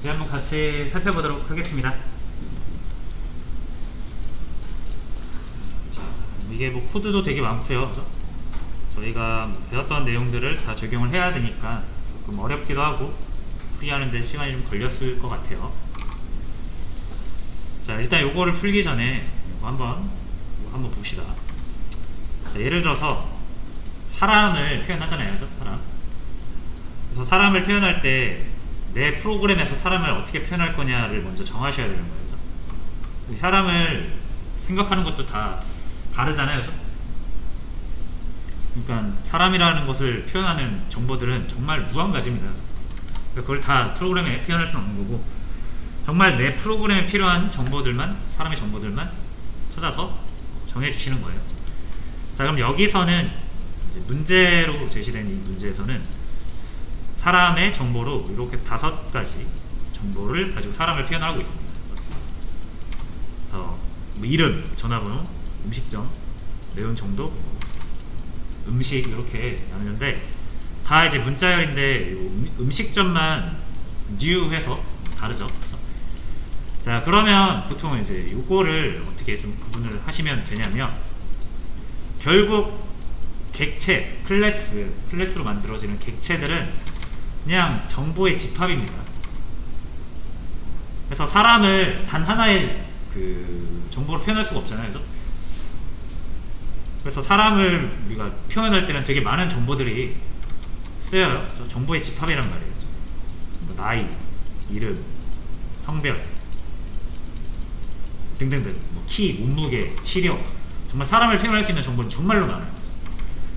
이제 한번 같이 살펴보도록 하겠습니다. 자, 이게 뭐 코드도 되게 많고요. 저희가 배웠던 내용들을 다 적용을 해야 되니까 조금 어렵기도 하고 풀이하는데 시간이 좀 걸렸을 것 같아요. 자, 일단 요거를 풀기 전에 이거 한번 봅시다. 자, 예를 들어서 사람을 표현하잖아요. 사람. 그래서 사람을 표현할 때 내 프로그램에서 사람을 어떻게 표현할 거냐를 먼저 정하셔야 되는 거예요. 이 사람을 생각하는 것도 다 다르잖아요. 그러니까 사람이라는 것을 표현하는 정보들은 정말 무한가지입니다. 그걸 다 프로그램에 표현할 수는 없는 거고, 정말 내 프로그램에 필요한 정보들만, 사람의 정보들만 찾아서 정해주시는 거예요. 자, 그럼 여기서는 이제 문제로 제시된 이 문제에서는 사람의 정보로 이렇게 5가지 정보를 가지고 사람을 표현하고 있습니다. 그래서 뭐 이름, 전화번호, 음식점, 매운 정도, 음식 이렇게 나누는데 다 이제 문자열인데 음식점만 new 해서 다르죠. 그렇죠? 자, 그러면 보통 이제 요거를 어떻게 좀 구분을 하시면 되냐면, 결국 객체, 클래스로 만들어지는 객체들은 그냥 정보의 집합입니다. 그래서 사람을 단 하나의 그 정보로 표현할 수가 없잖아요. 그죠? 그래서 사람을 우리가 표현할 때는 되게 많은 정보들이 쓰여요. 정보의 집합이란 말이에요. 뭐 나이, 이름, 성별 등등등, 뭐 키, 몸무게, 시력, 정말 사람을 표현할 수 있는 정보는 정말로 많아요.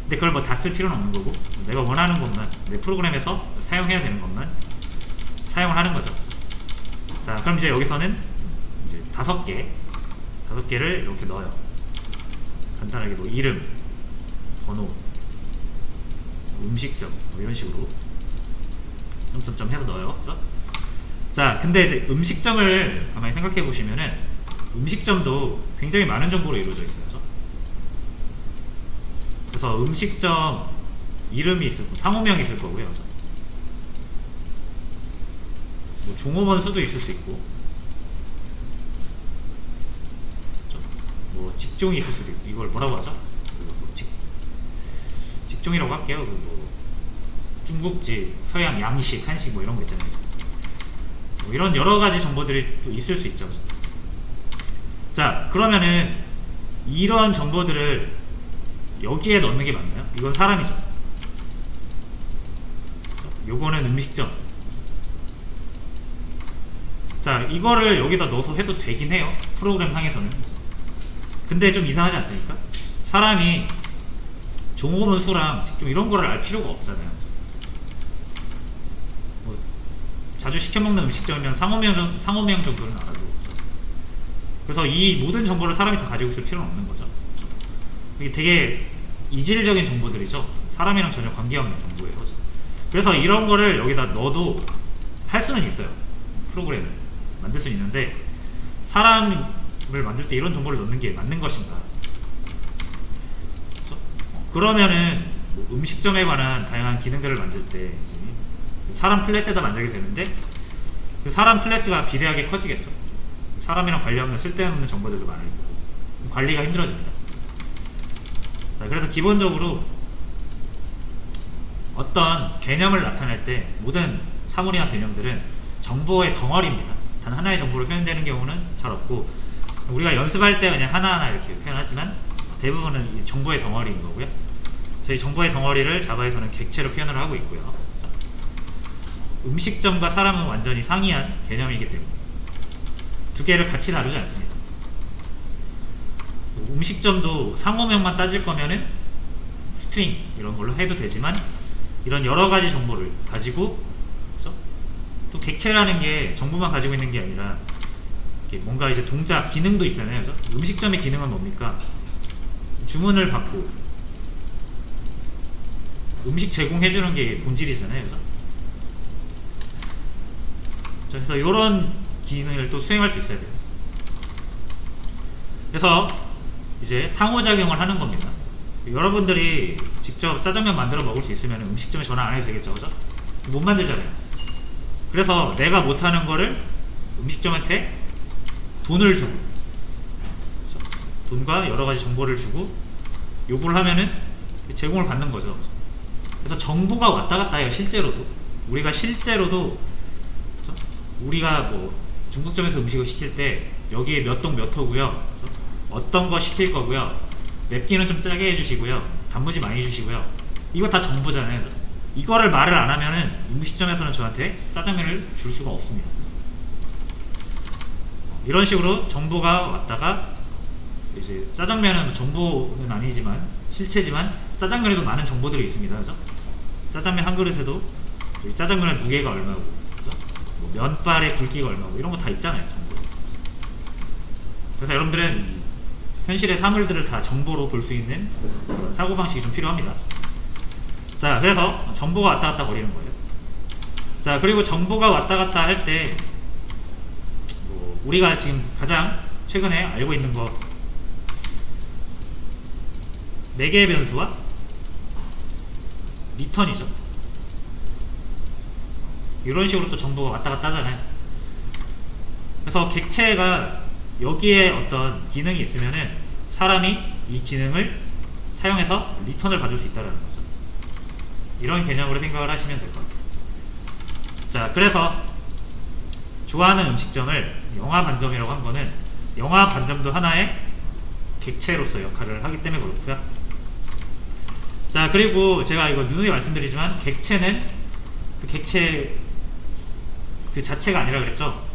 근데 그걸 뭐 다 쓸 필요는 없는 거고, 내가 원하는 것만, 내 프로그램에서 사용해야 되는 것만 사용을 하는 거죠. 자, 그럼 이제 여기서는 이제 5개를 이렇게 넣어요. 간단하게 뭐 이름, 번호, 음식점 뭐 이런 식으로 점점점 해서 넣어요. 그죠? 자, 근데 이제 음식점을 가만히 생각해 보시면은 음식점도 굉장히 많은 정보로 이루어져 있어요. 그죠? 그래서 음식점 이름이 있을 거고, 상호명이 있을 거고요. 그죠? 뭐 종업원 수도 있을 수 있고, 뭐 직종이 있을 수도 있고, 이걸 뭐라고 하죠? 뭐 직종이라고 할게요. 뭐 중국집, 서양, 양식, 한식 뭐 이런 거 있잖아요. 뭐 이런 여러 가지 정보들이 또 있을 수 있죠. 자, 그러면은 이런 정보들을 여기에 넣는 게 맞나요? 이건 사람이죠. 요거는 음식점. 자, 이거를 여기다 넣어서 해도 되긴 해요. 프로그램 상에서는. 근데 좀 이상하지 않습니까? 사람이 종업원 수랑 직종 이런 거를 알 필요가 없잖아요. 뭐 자주 시켜먹는 음식점이면 상호명 정도는 알아도. 그래서 이 모든 정보를 사람이 다 가지고 있을 필요는 없는 거죠. 이게 되게 이질적인 정보들이죠. 사람이랑 전혀 관계없는 정보예요. 그래서 이런 거를 여기다 넣어도 할 수는 있어요. 프로그램을 만들 수는 있는데, 사람을 만들 때 이런 정보를 넣는 게 맞는 것인가? 그렇죠? 그러면은 뭐 음식점에 관한 다양한 기능들을 만들 때 사람 클래스에다 만들게 되는데, 그 사람 클래스가 비대하게 커지겠죠. 사람이랑 관련 없는 쓸데없는 정보들도 많을 거고 관리가 힘들어집니다. 자, 그래서 기본적으로 어떤 개념을 나타낼 때 모든 사물이나 개념들은 정보의 덩어리입니다. 단 하나의 정보로 표현되는 경우는 잘 없고, 우리가 연습할 때 그냥 하나하나 이렇게 표현하지만 대부분은 이 정보의 덩어리인 거고요. 그래서 이 정보의 덩어리를 자바에서는 객체로 표현을 하고 있고요. 자, 음식점과 사람은 완전히 상이한 개념이기 때문에 두 개를 같이 다루지 않습니다. 음식점도 상호명만 따질 거면은 스트링 이런 걸로 해도 되지만, 이런 여러 가지 정보를 가지고, 그렇죠? 또 객체라는 게 정보만 가지고 있는 게 아니라 뭔가 이제 동작, 기능도 있잖아요. 그렇죠? 음식점의 기능은 뭡니까? 주문을 받고 음식 제공해주는 게 본질이잖아요. 그렇죠? 그래서 이런 기능을 또 수행할 수 있어야 돼요. 그래서 이제 상호작용을 하는 겁니다. 여러분들이 직접 짜장면 만들어 먹을 수 있으면 음식점에 전화 안 해도 되겠죠. 그죠? 못 만들잖아요. 그래서 내가 못하는 거를 음식점한테 돈을 주고, 그렇죠? 돈과 여러가지 정보를 주고 요구를 하면은 제공을 받는 거죠. 그래서 정보가 왔다 갔다 해요. 실제로도 우리가 실제로도, 그렇죠? 우리가 뭐 중국점에서 음식을 시킬 때 여기에 몇 동 몇 호고요, 그렇죠? 어떤 거 시킬 거고요, 맵기는 좀 짜게 해주시고요, 단무지 많이 주시고요, 이거 다 정보잖아요. 이거를 말을 안 하면은 음식점에서는 저한테 짜장면을 줄 수가 없습니다. 이런 식으로 정보가 왔다가, 이제 짜장면은 정보는 아니지만 실체지만 짜장면에도 많은 정보들이 있습니다. 그죠? 짜장면 한 그릇에도 짜장면의 무게가 얼마고, 그죠? 뭐 면발의 굵기가 얼마고, 이런 거 다 있잖아요. 정보. 그래서 여러분들은 이 현실의 사물들을 다 정보로 볼 수 있는 그런 사고방식이 좀 필요합니다. 자, 그래서 정보가 왔다 갔다 거리는 거예요. 자, 그리고 정보가 왔다 갔다 할 때 뭐 우리가 지금 가장 최근에 알고 있는 거, 4개의 변수와 리턴이죠. 이런 식으로 또 정보가 왔다 갔다 하잖아요. 그래서 객체가 여기에 어떤 기능이 있으면은 사람이 이 기능을 사용해서 리턴을 받을 수 있다는 거죠. 이런 개념으로 생각을 하시면 될 것 같아요. 자, 그래서 좋아하는 음식점을 영화 반점이라고 한 거는 영화 반점도 하나의 객체로서 역할을 하기 때문에 그렇고요. 자, 그리고 제가 이거 누누이 말씀드리지만 객체는 그 객체 그 자체가 아니라 그랬죠.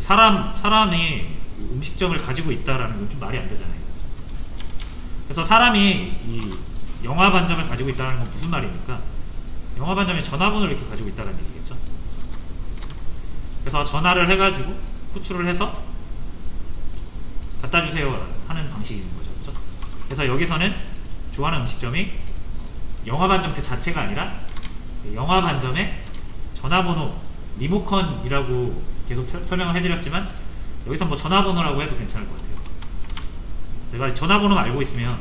사람이 음식점을 가지고 있다라는 건 좀 말이 안 되잖아요. 그래서 사람이 이 영화 반점을 가지고 있다는 건 무슨 말입니까? 영화 반점이 전화번호를 이렇게 가지고 있다는 얘기겠죠. 그래서 전화를 해가지고 호출을 해서 갖다 주세요 하는 방식인 거죠. 그렇죠? 그래서 여기서는 좋아하는 음식점이 영화 반점 그 자체가 아니라 영화 반점의 전화번호, 리모컨이라고 계속 설명을 해드렸지만 여기서 뭐 전화번호라고 해도 괜찮을 것 같아요. 내가 전화번호만 알고 있으면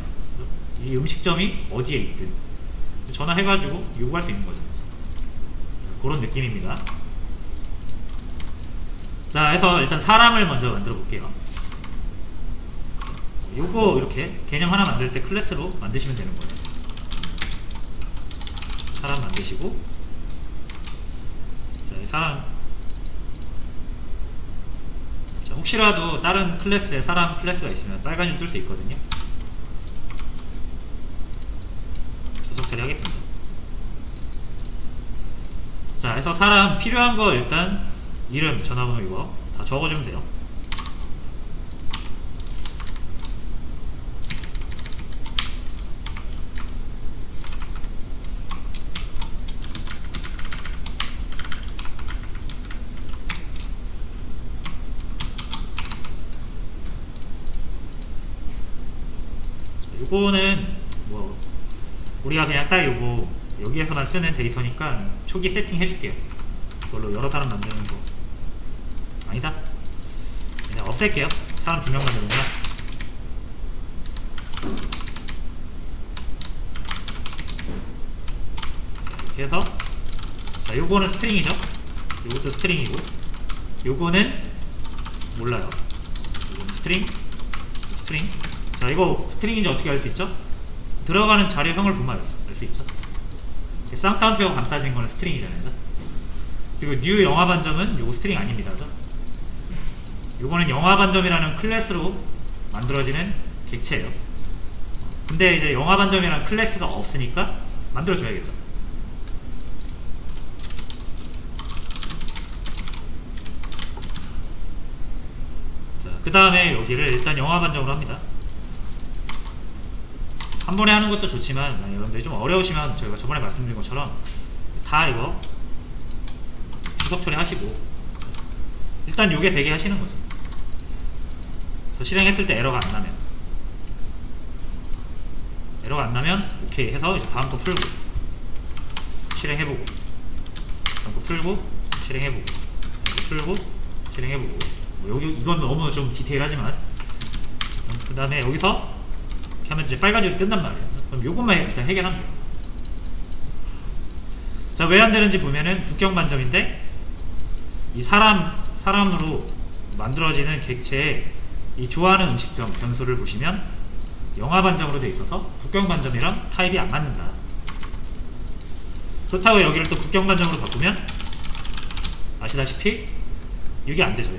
이 음식점이 어디에 있든 전화해가지고 요구할 수 있는 거죠. 그런 느낌입니다. 자, 해서 일단 사람을 먼저 만들어 볼게요. 요거 이렇게 개념 하나 만들 때 클래스로 만드시면 되는 거예요. 사람 만드시고, 자, 이 사람, 자, 혹시라도 다른 클래스에 사람 클래스가 있으면 빨간이 뜰 수 있거든요. 주석 처리하겠습니다. 자, 해서 사람 필요한 거 일단 이름, 전화번호 이거 다 적어주면 돼요. 요거는 뭐 우리가 그냥 딱 요거 여기에서만 쓰는 데이터니까 초기 세팅 해줄게요. 이걸로 여러 사람 만드는 거 아니다. 그냥 없앨게요. 사람 2명 만드는구나. 이렇게 해서, 자, 요거는 스트링이죠. 요것도 스트링이고, 요거는 몰라요. 요거는 스트링. 자, 이거 스트링인지 어떻게 알 수 있죠? 들어가는 자료형을 보면 알 수 있죠. 쌍따옴표가 감싸진 거는 스트링이잖아요. 그죠? 그리고 new 영화 반점은 요거 스트링 아닙니다. 그죠? 요거는 영화 반점이라는 클래스로 만들어지는 객체예요. 근데 이제 영화 반점이라는 클래스가 없으니까 만들어줘야겠죠. 자, 그 다음에 여기를 일단 영화 반점으로 합니다. 한 번에 하는 것도 좋지만 여러분들이 좀 어려우시면 저희가 저번에 말씀드린 것처럼 다 이거 주석 처리하시고 일단 요게 되게 하시는 거죠. 그래서 실행했을 때 에러가 안 나면 오케이 해서 이제 다음 거 풀고 실행해보고, 다음 거 풀고 실행해보고, 풀고 실행해보고. 뭐 여기 이건 너무 좀 디테일하지만 그 다음에 여기서 이렇게 하면 이제 빨간 줄이 뜬단 말이에요. 그럼 요것만 일단 해결하면 돼요. 자, 왜 안 되는지 보면은 국경 반점인데 이 사람으로 만들어지는 객체의 이 좋아하는 음식점 변수를 보시면 영하 반점으로 되어 있어서 국경 반점이랑 타입이 안 맞는다. 그렇다고 여기를 또 국경 반점으로 바꾸면 아시다시피 이게 안 되죠.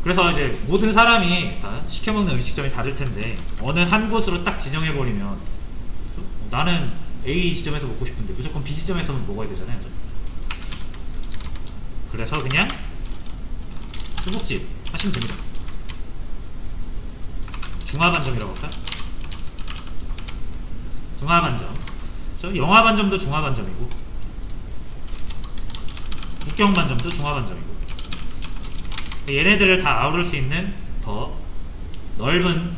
그래서 이제 모든 사람이 다 시켜먹는 음식점이 다를 텐데 어느 한 곳으로 딱 지정해버리면 나는 A 지점에서 먹고 싶은데 무조건 B 지점에서만 먹어야 되잖아요. 그래서 그냥 중국집 하시면 됩니다. 중화반점이라고 할까? 중화반점. 영화반점도 중화반점이고 국경반점도 중화반점이고 얘네들을 다 아우를 수 있는 더 넓은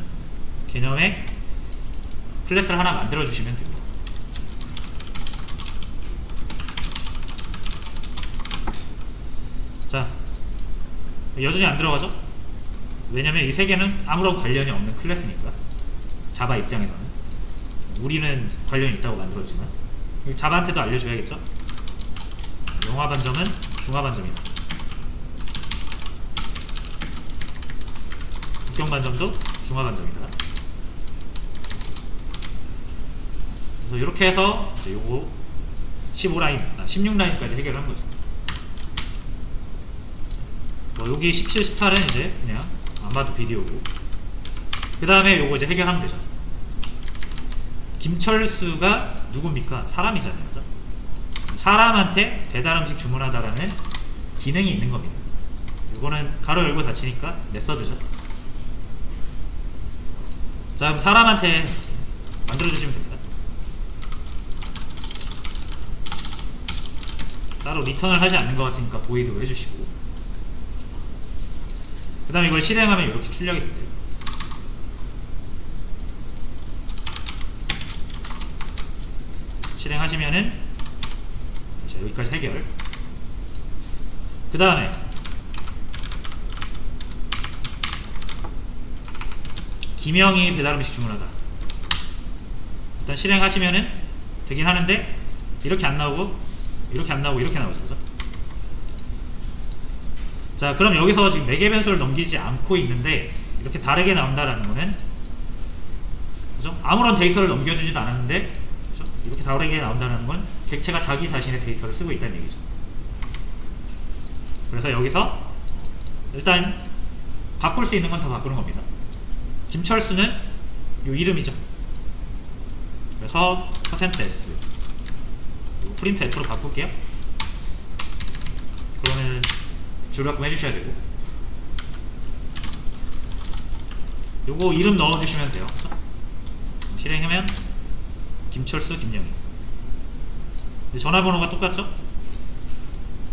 개념의 클래스를 하나 만들어 주시면 됩니다. 자, 여전히 안 들어가죠? 왜냐면 이 세 개는 아무런 관련이 없는 클래스니까. 자바 입장에서는 우리는 관련이 있다고 만들었지만 자바한테도 알려줘야겠죠? 영화반점은 중화반점이다. 국경반점도 중화반점이다. 그래서 이렇게 해서 이제 요거 15라인, 16라인까지 해결한 거죠. 여기 17, 18은 이제 그냥 아마도 비디오고 그 다음에 요거 이제 해결하면 되죠. 김철수가 누굽니까? 사람이잖아요. 그죠? 사람한테 배달음식 주문하다라는 기능이 있는 겁니다. 이거는 가로 열고 닫히니까 메서드죠. 자, 그럼 사람한테 만들어주시면 됩니다. 따로 리턴을 하지 않는 것 같으니까 보이드로 해주시고 그 다음에 이걸 실행하면 이렇게 출력이 된대요. 실행하시면은 자, 여기까지 해결. 그 다음에 김영희 배달음식 주문하다. 일단 실행하시면은 되긴 하는데 이렇게 안 나오고 이렇게 안 나오고 이렇게 나오죠. 그죠? 자, 그럼 여기서 지금 매개 변수를 넘기지 않고 있는데 이렇게 다르게 나온다라는 거는 그죠? 아무런 데이터를 넘겨주지도 않았는데 그죠? 이렇게 다르게 나온다는 건 객체가 자기 자신의 데이터를 쓰고 있다는 얘기죠. 그래서 여기서 일단 바꿀 수 있는 건 다 바꾸는 겁니다. 김철수는 요 이름이죠. 그래서 %s 프린트 f로 바꿀게요. 그러면 줄바꿈 해주셔야 되고 요거 이름 넣어주시면 돼요. 실행하면 김철수, 김영희. 전화번호가 똑같죠?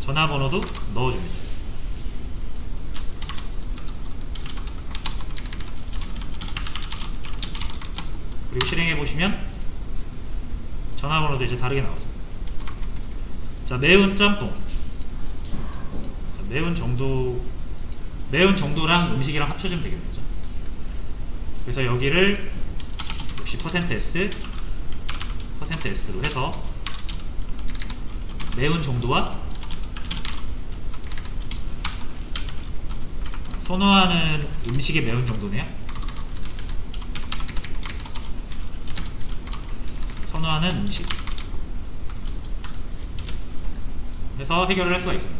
전화번호도 넣어줍니다. 그리고 실행해보시면 전화번호도 이제 다르게 나오죠. 자, 매운 짬뽕. 자, 매운 정도랑 음식이랑 합쳐주면 되겠죠. 그래서 여기를 역시 %s,%s로 해서 매운 정도와 선호하는 음식의 매운 정도네요. 선호하는 음식 해서 해결을 할 수가 있습니다.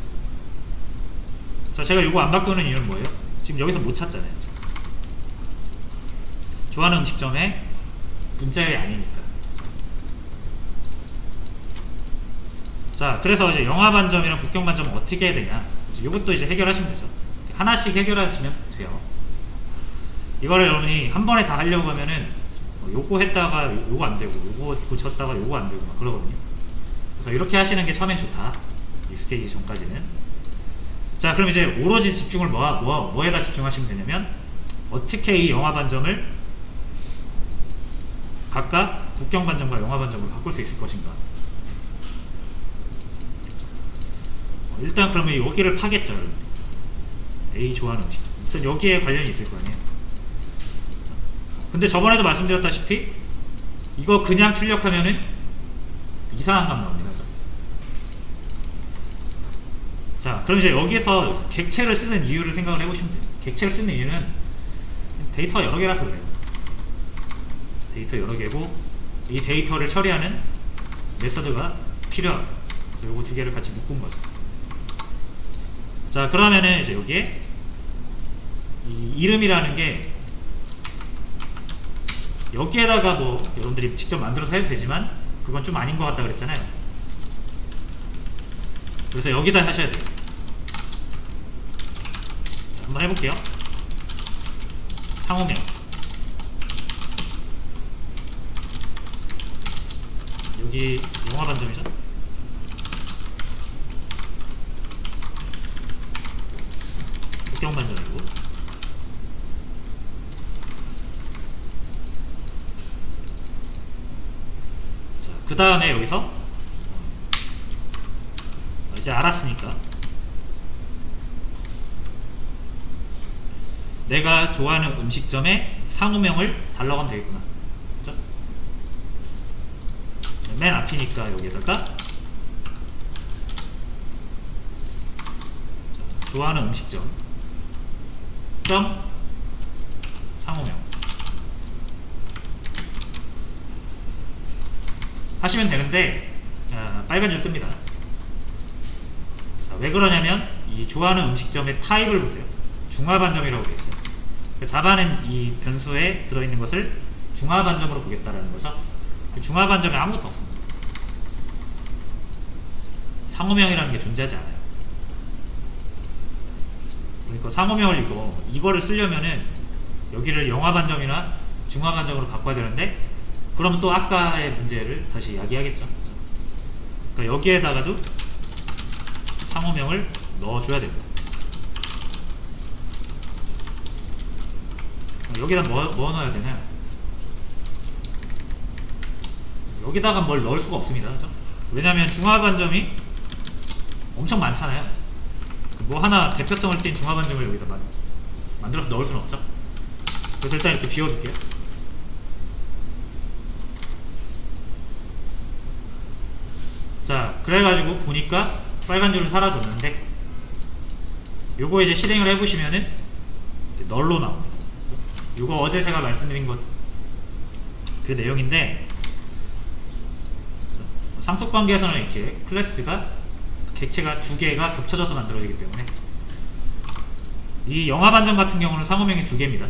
자, 제가 이거 안 바꾸는 이유는 뭐예요? 지금 여기서 못 찾잖아요. 좋아하는 음식점에 문자열이 아니니까. 자, 그래서 이제 영화반점이랑 국경반점은 어떻게 해야 되냐, 이것도 이제 해결하시면 되죠. 하나씩 해결하시면 돼요. 이거를 여러분이 한 번에 다 하려고 하면은 요거 했다가 요거 안 되고 요거 고쳤다가 요거 안 되고 막 그러거든요. 그래서 이렇게 하시는 게 처음엔 좋다, 익숙해지기 전까지는. 자, 그럼 이제 오로지 집중을 뭐에다 집중하시면 되냐면 어떻게 이 영화반점을 각각 국경반점과 영화반점으로 바꿀 수 있을 것인가. 일단 그러면 여기를 파겠죠. A 좋아하는 음식. 일단 여기에 관련이 있을 거 아니에요. 근데 저번에도 말씀드렸다시피 이거 그냥 출력하면은 이상한 값 나옵니다. 자, 그럼 이제 여기서 객체를 쓰는 이유를 생각을 해보시면 돼요. 객체를 쓰는 이유는 데이터가 여러 개라서 그래요. 데이터 여러 개고 이 데이터를 처리하는 메서드가 필요하고 요거 두 개를 같이 묶은 거죠. 자, 그러면은 이제 여기에 이 이름이라는 게 여기에다가 뭐 여러분들이 직접 만들어서 해도 되지만 그건 좀 아닌 것 같다 그랬잖아요. 그래서 여기다 하셔야 돼요. 자, 한번 해볼게요. 상호명. 여기 영화 반점이죠? 국경 반점이고. 자, 그 다음에 여기서 이제 알았으니까 내가 좋아하는 음식점의 상호명을 달라고 하면 되겠구나. 그죠? 맨 앞이니까 여기에다가 좋아하는 음식점 점 상호명 하시면 되는데 빨간 줄 뜹니다. 자, 왜 그러냐면 이 좋아하는 음식점의 타입을 보세요. 중화반점이라고 되어 있어요. 자바는 이 변수에 들어있는 것을 중화반점으로 보겠다라는 거죠. 중화반점에 아무것도 없습니다. 상호명이라는 게 존재하지 않아요. 그러니까 상호명을 이거를 쓰려면은 여기를 영화반점이나 중화반점으로 바꿔야 되는데 그러면 또 아까의 문제를 다시 이야기하겠죠. 그러니까 여기에다가도 상호명을 넣어줘야 됩니다. 여기다 뭐 넣어야 되냐? 여기다가 뭘 넣을 수가 없습니다. 그죠? 왜냐하면 중화반점이 엄청 많잖아요. 뭐 하나 대표성을 띈 중화반점을 여기다 만들어서 넣을 수는 없죠. 그래서 일단 이렇게 비워줄게요. 자, 그래가지고 보니까 빨간 줄은 사라졌는데 요거 이제 실행을 해보시면은 널로 나옵니다. 요거 어제 제가 말씀드린 것 그 내용인데 상속관계에서는 이렇게 클래스가 객체가 두 개가 겹쳐져서 만들어지기 때문에 이 영화반점 같은 경우는 상호명이 두 개입니다.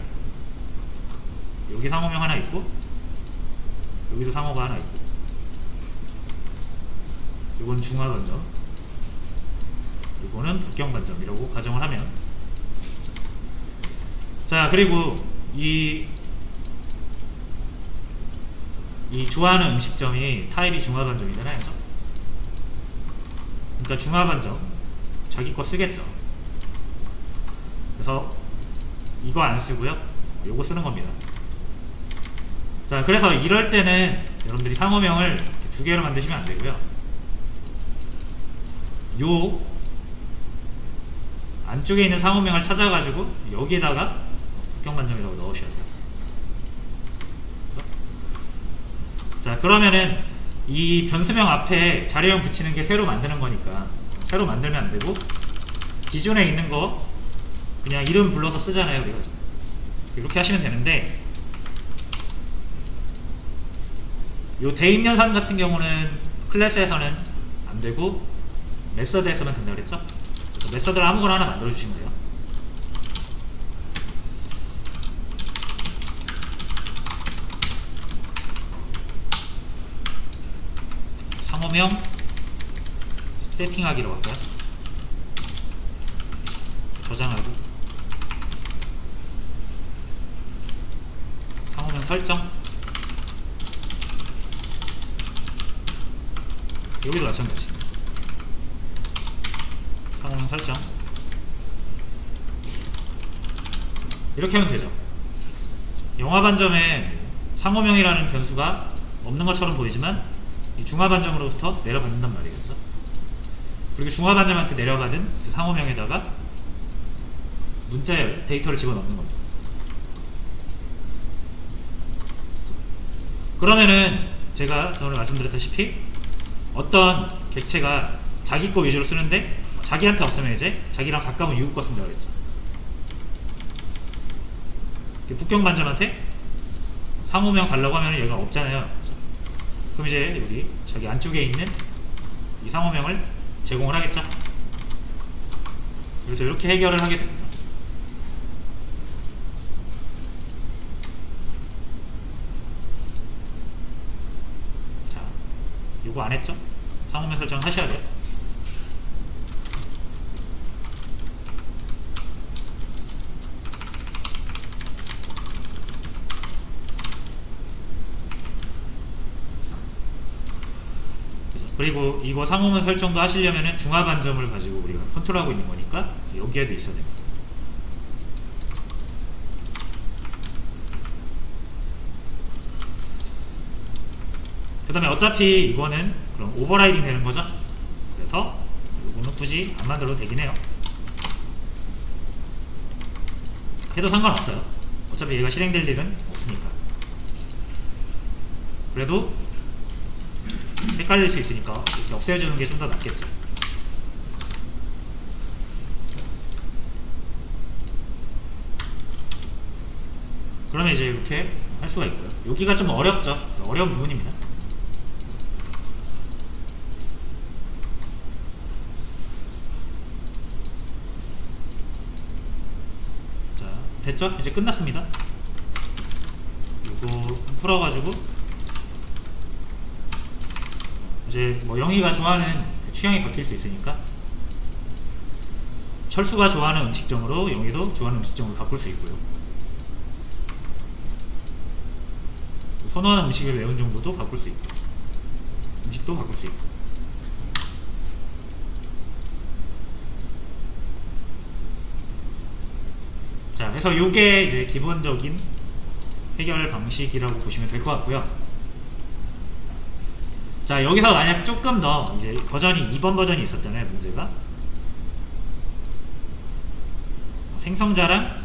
여기 상호명 하나 있고 여기도 상호가 하나 있고 이건 중화반점 이거는 북경반점이라고 가정을 하면 자 그리고 이 좋아하는 음식점이 타입이 중화반점이잖아요. 그죠? 그러니까 중화반점 자기 거 쓰겠죠. 그래서 이거 안 쓰고요. 요거 쓰는 겁니다. 자 그래서 이럴 때는 여러분들이 상호명을 두 개로 만드시면 안 되고요. 요 안쪽에 있는 상호명을 찾아가지고 여기에다가 북경반점이라고 넣으셔야 돼요. 자 그러면은 이 변수명 앞에 자료형 붙이는 게 새로 만드는 거니까 새로 만들면 안 되고 기존에 있는 거 그냥 이름 불러서 쓰잖아요. 우리가 이렇게 하시면 되는데 요 대입연산 같은 경우는 클래스에서는 안 되고 메서드에서만 된다 그랬죠? 그래서 메서드를 아무거나 하나 만들어 주시면 돼요. 상호명 세팅하기로 할까요? 저장하고 상호명 설정 여기도 마찬가지 상호명 설정 이렇게 하면 되죠. 영화반점에 상호명이라는 변수가 없는 것처럼 보이지만 이 중화반점으로부터 내려받는단 말이겠죠. 그리고 중화반점한테 내려받은 그 상호명에다가 문자 데이터를 집어넣는 겁니다. 그러면은 제가 오늘 말씀드렸다시피 어떤 객체가 자기 거 위주로 쓰는데 자기한테 없으면 이제 자기랑 가까운 이웃 거 쓴다고 그랬죠. 북경반점한테 상호명 달라고 하면 얘가 없잖아요. 그럼 이제 여기 자기 안쪽에 있는 이 상호명을 제공을 하겠죠. 그래서 이렇게 해결을 하게 됩니다. 자, 요거 안 했죠? 상호명 설정 하셔야 돼요. 그리고 이거 상호명 설정도 하시려면 중화반점을 가지고 우리가 컨트롤하고 있는 거니까 여기에도 있어야 됩니다. 그 다음에 어차피 이거는 그럼 오버라이딩 되는 거죠. 그래서 이거는 굳이 안 만들어도 되긴 해요. 해도 상관없어요. 어차피 얘가 실행될 일은 없으니까. 그래도 헷갈릴 수 있으니까 이렇게 없애주는 게 좀 더 낫겠죠. 그러면 이제 이렇게 할 수가 있고요. 여기가 좀 어렵죠. 어려운 부분입니다. 자, 됐죠? 이제 끝났습니다. 이거 풀어가지고 이제 뭐 영희가 좋아하는 취향이 바뀔 수 있으니까 철수가 좋아하는 음식점으로 영희도 좋아하는 음식점으로 바꿀 수 있고요. 선호하는 음식을 외운 정도도 바꿀 수 있고 음식도 바꿀 수 있고. 자, 그래서 요게 이제 기본적인 해결 방식이라고 보시면 될 것 같고요. 자, 여기서 만약 조금 더 이제 버전이 2번 버전이 있었잖아요. 문제가 생성자랑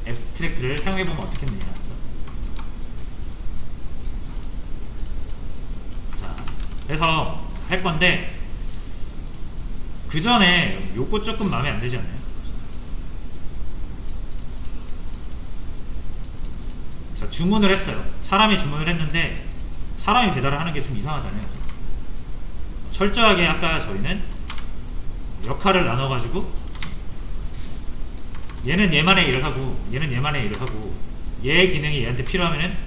앱스트랙트를 사용해보면 어떻겠느냐. 자, 그래서 할 건데 그 전에 요거 조금 마음에 안 들지 않나요? 자, 주문을 했어요. 사람이 주문을 했는데 사람이 배달을 하는 게 좀 이상하잖아요. 철저하게 아까 저희는 역할을 나눠가지고 얘는 얘만의 일을 하고 얘는 얘만의 일을 하고 얘의 기능이 얘한테 필요하면은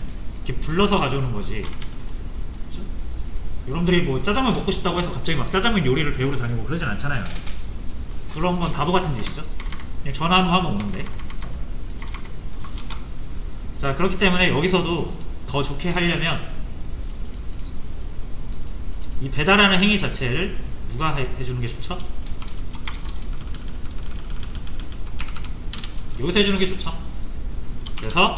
이렇게 불러서 가져오는 거지. 그렇죠? 여러분들이 뭐 짜장면 먹고 싶다고 해서 갑자기 막 짜장면 요리를 배우러 다니고 그러진 않잖아요. 그런 건 바보 같은 짓이죠. 그냥 전화 한번 하면 오는데. 자, 그렇기 때문에 여기서도 더 좋게 하려면 이 배달하는 행위 자체를 누가 해주는 게 좋죠? 여기서 해주는 게 좋죠. 그래서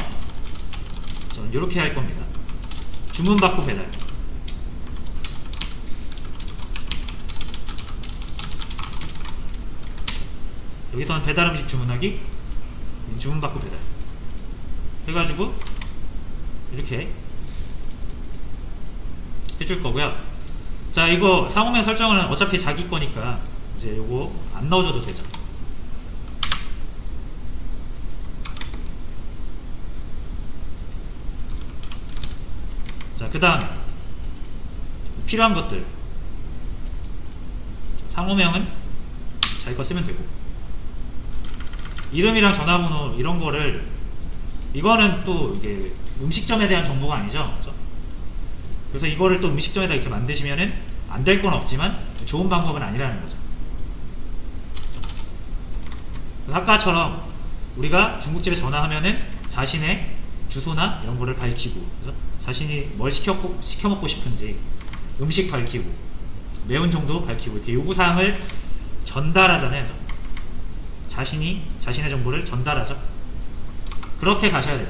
저는 이렇게 할 겁니다. 주문받고 배달. 여기서는 배달 음식 주문하기, 주문받고 배달 해가지고 이렇게 해줄 거고요. 자, 이거 상호명 설정은 어차피 자기 거니까 이제 요거 안 넣어줘도 되죠. 자, 그 다음에 필요한 것들 상호명은 자기 거 쓰면 되고 이름이랑 전화번호 이런 거를 이거는 또 이게 음식점에 대한 정보가 아니죠. 그렇죠? 그래서 이거를 또 음식점에다 이렇게 만드시면은 안 될 건 없지만 좋은 방법은 아니라는 거죠. 아까처럼 우리가 중국집에 전화하면은 자신의 주소나 이런 거를 밝히고 그래서 자신이 뭘 시켜 먹고 싶은지 음식 밝히고 매운 정도 밝히고 이렇게 요구사항을 전달하잖아요. 자신의 정보를 전달하죠. 그렇게 가셔야 돼요.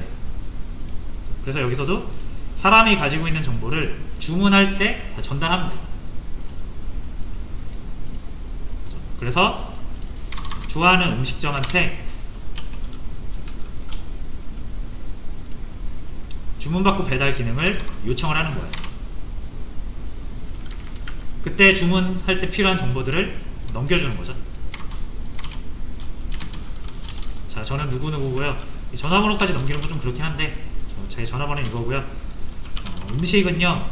그래서 여기서도 사람이 가지고 있는 정보를 주문할 때 다 전달하면 돼요. 그래서 좋아하는 음식점한테 주문받고 배달 기능을 요청을 하는 거예요. 그때 주문할 때 필요한 정보들을 넘겨주는 거죠. 자, 저는 누구누구고요. 전화번호까지 넘기는 거 좀 그렇긴 한데 제 전화번호는 이거고요. 음식은요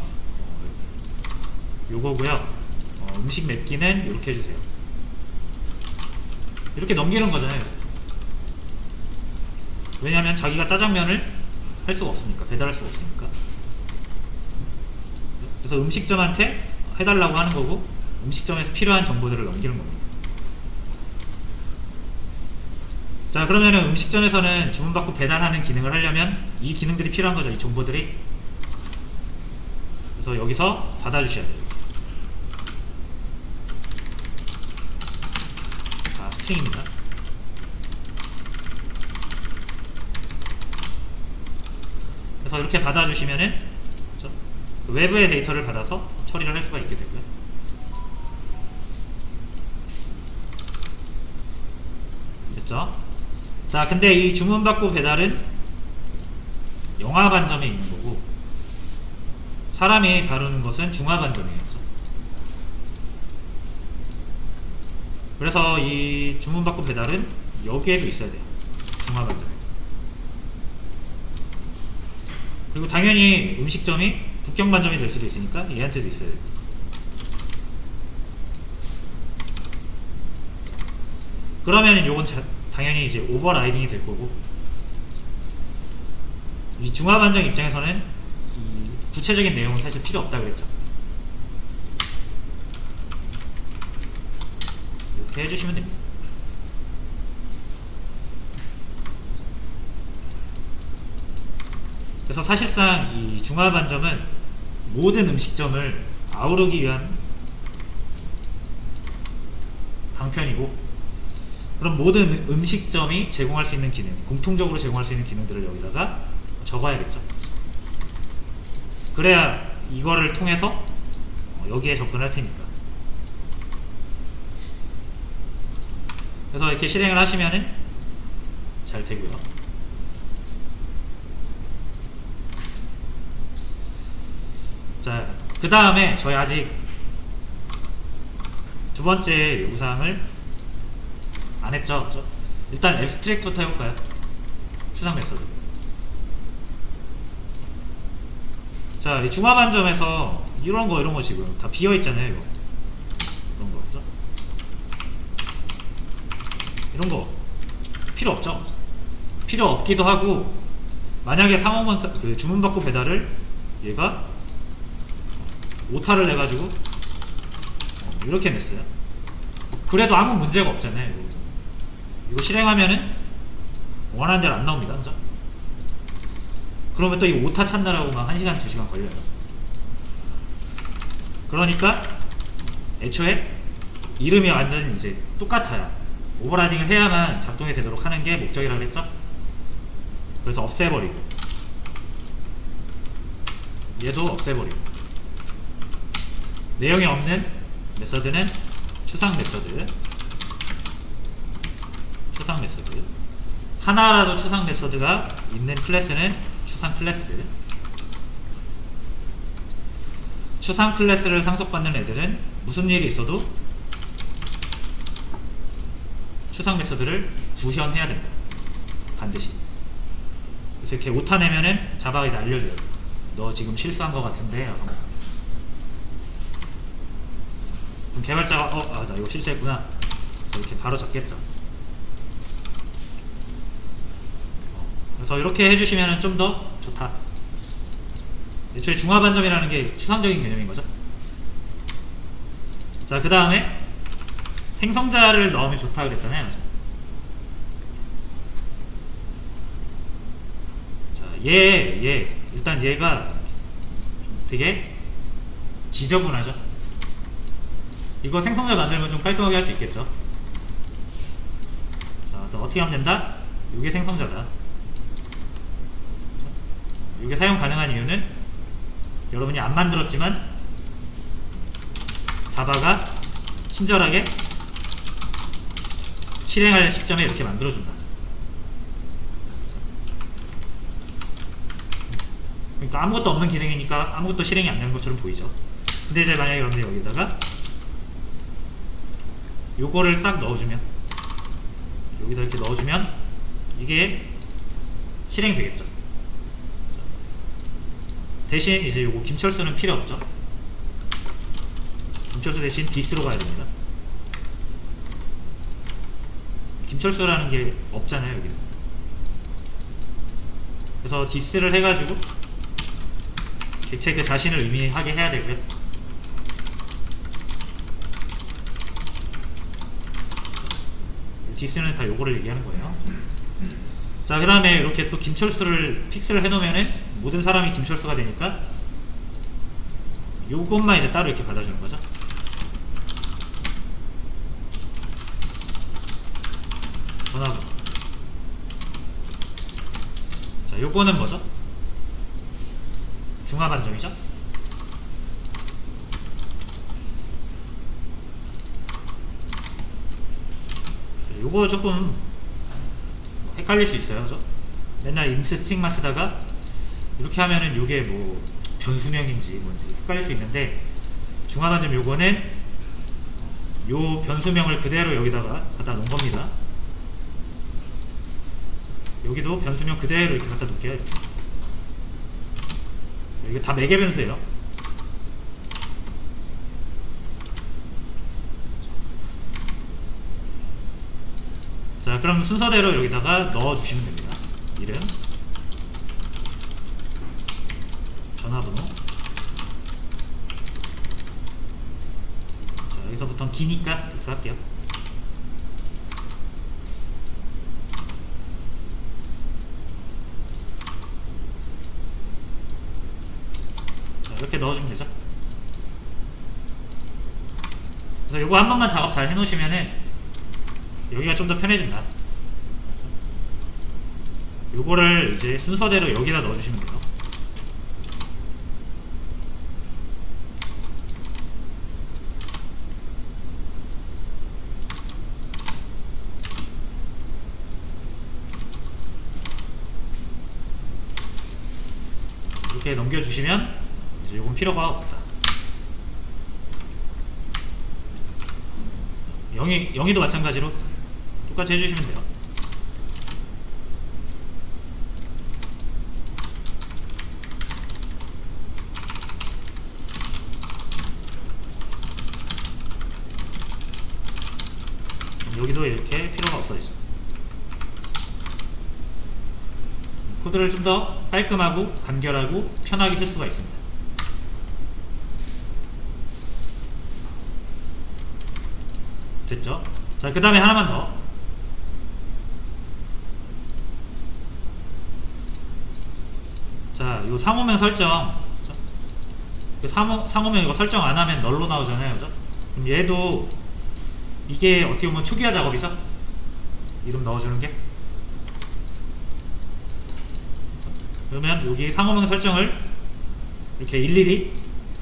요거고요. 음식 맵기는 이렇게 해주세요. 이렇게 넘기는 거잖아요. 왜냐하면 자기가 짜장면을 할 수가 없으니까, 배달할 수가 없으니까. 그래서 음식점한테 해달라고 하는 거고, 음식점에서 필요한 정보들을 넘기는 겁니다. 자, 그러면은 음식점에서는 주문받고 배달하는 기능을 하려면 이 기능들이 필요한 거죠. 이 정보들이. 그래서 여기서 받아주셔야 돼요. 자, 스트링입니다. 그래서 이렇게 받아주시면은 외부의 데이터를 받아서 처리를 할 수가 있게 되고요. 됐죠? 자, 근데 이 주문받고 배달은 영화반점에 있는 거고, 사람이 다루는 것은 중화반점이에요. 그래서 이 주문받고 배달은 여기에도 있어야 돼요. 중화반점에. 그리고 당연히 음식점이 북경반점이 될 수도 있으니까 얘한테도 있어야 돼요. 그러면 요건 당연히 이제 오버라이딩이 될 거고, 이 중화반점 입장에서는 이 구체적인 내용은 사실 필요 없다 그랬죠. 이렇게 해주시면 됩니다. 그래서 사실상 이 중화반점은 모든 음식점을 아우르기 위한 방편이고, 그럼 모든 음식점이 제공할 수 있는 기능, 공통적으로 제공할 수 있는 기능들을 여기다가 적어야겠죠. 그래야 이거를 통해서 여기에 접근할 테니까. 그래서 이렇게 실행을 하시면은 잘 되고요. 자, 그 다음에 저희 아직 두 번째 요구사항을 안 했죠. 일단 앱스트랙트부터 해볼까요? 추상 메소드. 자, 이 중화반점에서 이런 거 지금 다 비어있잖아요. 이거. 이런 거, 그죠? 이런 거 필요 없죠? 필요 없기도 하고, 만약에 상호문, 그 주문받고 배달을 얘가 오타를 내가지고 이렇게 냈어요. 그래도 아무 문제가 없잖아요. 이거 실행하면은 원하는 대로 안 나옵니다. 그죠? 그러면 또 이 오타 찾느라고 막 1시간, 2시간 걸려요. 그러니까 애초에 이름이 완전히 이제 똑같아요. 오버라이딩을 해야만 작동이 되도록 하는 게 목적이라고 했죠? 그래서 없애버리고, 얘도 없애버리고, 내용이 없는 메서드는 추상 메서드, 추상 메서드, 하나라도 추상 메서드가 있는 클래스는 추상 클래스, 추상 클래스를 상속받는 애들은 무슨 일이 있어도 추상 메서드를 구현해야 된다. 반드시. 그래서 이렇게 오타 내면은 자바가 이제 알려줘요. 너 지금 실수한 것 같은데 하면서. 그럼 개발자가 나 이거 실수했구나, 이렇게 바로 잡겠죠. 그래서 이렇게 해주시면 좀 더 좋다. 애초에 중화반점이라는 게 추상적인 개념인 거죠. 자, 그 다음에 생성자를 넣으면 좋다 그랬잖아요. 자, 일단 얘가 되게 지저분하죠. 이거 생성자 만들면 좀 깔끔하게 할 수 있겠죠. 자, 그래서 어떻게 하면 된다? 이게 생성자다. 이게 사용 가능한 이유는 여러분이 안 만들었지만 자바가 친절하게 실행할 시점에 이렇게 만들어준다. 그러니까 아무것도 없는 기능이니까 아무것도 실행이 안 되는 것처럼 보이죠. 근데 이제 만약에 여러분들 여기다가 요거를 싹 넣어주면, 여기다 이렇게 넣어주면 이게 실행되겠죠. 대신 이제 요거 김철수는 필요 없죠. 김철수 대신 디스로 가야 됩니다. 김철수라는 게 없잖아요, 여기는. 그래서 디스를 해가지고 객체 그 자신을 의미하게 해야 되고요. 디스는 다 요거를 얘기하는 거예요. 자, 그 다음에 이렇게 또 김철수를 픽스를 해놓으면은 모든 사람이 김철수가 되니까 요것만 이제 따로 이렇게 받아주는 거죠. 전화번호. 자, 요거는 뭐죠? 중화반점이죠. 요거 조금 헷갈릴 수 있어요. 그죠? 맨날 임스 스틱만 쓰다가 이렇게 하면은 요게 뭐 변수명인지 뭔지 헷갈릴 수 있는데, 중화반점 요거는 요 변수명을 그대로 여기다가 갖다 놓은 겁니다. 여기도 변수명 그대로 이렇게 갖다 놓을게요. 이렇게. 이게 다 매개 변수예요. 자, 그럼 순서대로 여기다가 넣어주시면 됩니다. 이름, 전화번호. 자, 여기서부터 기니까 이렇게 할게요. 자, 이렇게 넣어주면 되죠. 그래서 요거 한 번만 작업 잘 해놓으시면은 여기가 좀 더 편해진다. 요거를 이제 순서대로 여기다 넣어주시면 돼요. 이렇게 넘겨주시면 이제 요건 필요가 없다. 영희도 마찬가지로 똑같이 해주시면 돼요. 여기도 이렇게 필요가 없어지죠. 코드를 좀 더 깔끔하고 간결하고 편하게 쓸 수가 있습니다. 됐죠? 자, 그 다음에 하나만 더. 자, 요 상호명 설정. 그 상호명 이거 설정 안 하면 널로 나오잖아요. 그죠? 그럼 얘도 이게 어떻게 보면 초기화 작업이죠? 이름 넣어주는 게. 그러면 여기 상호명 설정을 이렇게 일일이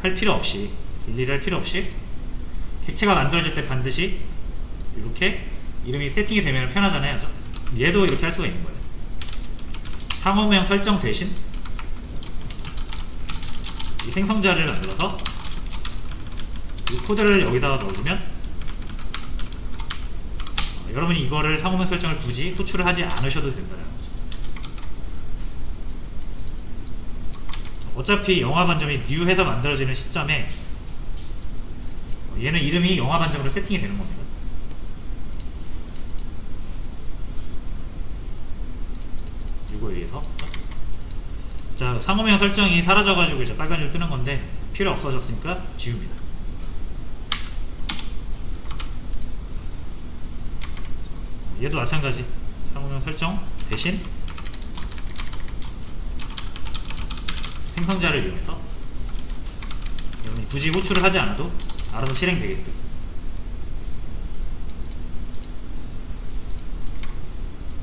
할 필요 없이 객체가 만들어질 때 반드시 이렇게 이름이 세팅이 되면 편하잖아요. 그죠? 얘도 이렇게 할 수가 있는 거예요. 상호명 설정 대신 이 생성자를 만들어서 이 코드를 여기다가 넣어주면 여러분이 이거를 상호명 설정을 굳이 호출을 하지 않으셔도 된다는 거죠. 어차피 영화 반점이 new 해서 만들어지는 시점에 얘는 이름이 영화 반점으로 세팅이 되는 겁니다. 이거에 의해서. 자, 상호명 설정이 사라져가지고 이제 빨간 줄 뜨는 건데 필요 없어졌으니까 지웁니다. 얘도 마찬가지. 상호명 설정 대신 생성자를 이용해서 여러분이 굳이 호출을 하지 않아도 알아서 실행되게끔.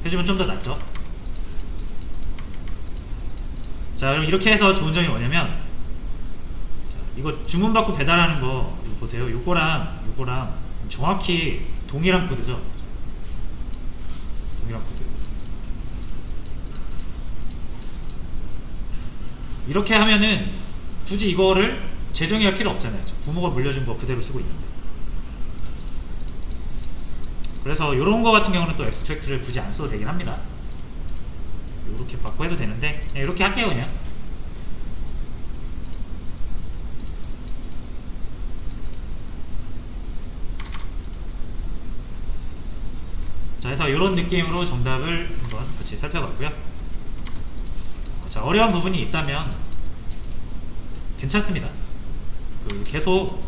해주면 좀 더 낫죠. 자, 그럼 이렇게 해서 좋은 점이 뭐냐면, 자, 이거 주문받고 배달하는 거 이거 보세요. 요거랑 정확히 동일한 코드죠. 동일한 코드. 이렇게 하면은 굳이 이거를 재정의할 필요 없잖아요. 부모가 물려준 거 그대로 쓰고 있는데. 그래서 이런 거 같은 경우는 또 앱스트랙트를 굳이 안 써도 되긴 합니다. 이렇게 바꿔 해도 되는데 그냥 이렇게 할게요. 그냥 자, 해서 이런 느낌으로 정답을 한번 같이 살펴봤고요. 자, 어려운 부분이 있다면 괜찮습니다. 계속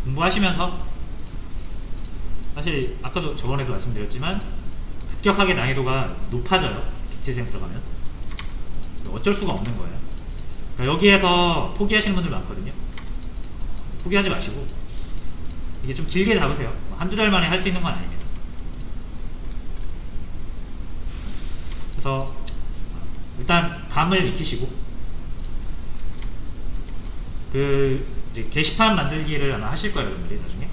공부하시면서, 사실 아까도 저번에도 말씀드렸지만 급격하게 난이도가 높아져요. 객체생 들어가면 어쩔 수가 없는 거예요. 그러니까 여기에서 포기하시는 분들 많거든요. 포기하지 마시고 이게 좀 길게 잡으세요. 한두 달 만에 할 수 있는 건 아닙니다. 그래서 일단 감을 익히시고, 이제 게시판 만들기를 아마 하실 거예요, 여러분들이 나중에.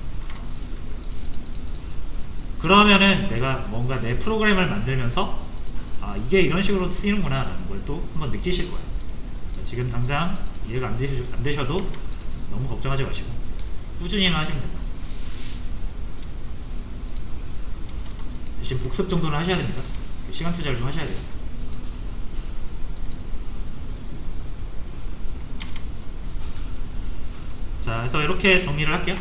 그러면은 내가 뭔가 내 프로그램을 만들면서 이게 이런 식으로 쓰이는구나 라는 걸 또 한번 느끼실 거예요. 지금 당장 이해가 안 되셔도 너무 걱정하지 마시고 꾸준히만 하시면 됩니다. 대신 복습 정도는 하셔야 됩니다. 시간 투자를 좀 하셔야 돼요. 자, 그래서 이렇게 정리를 할게요.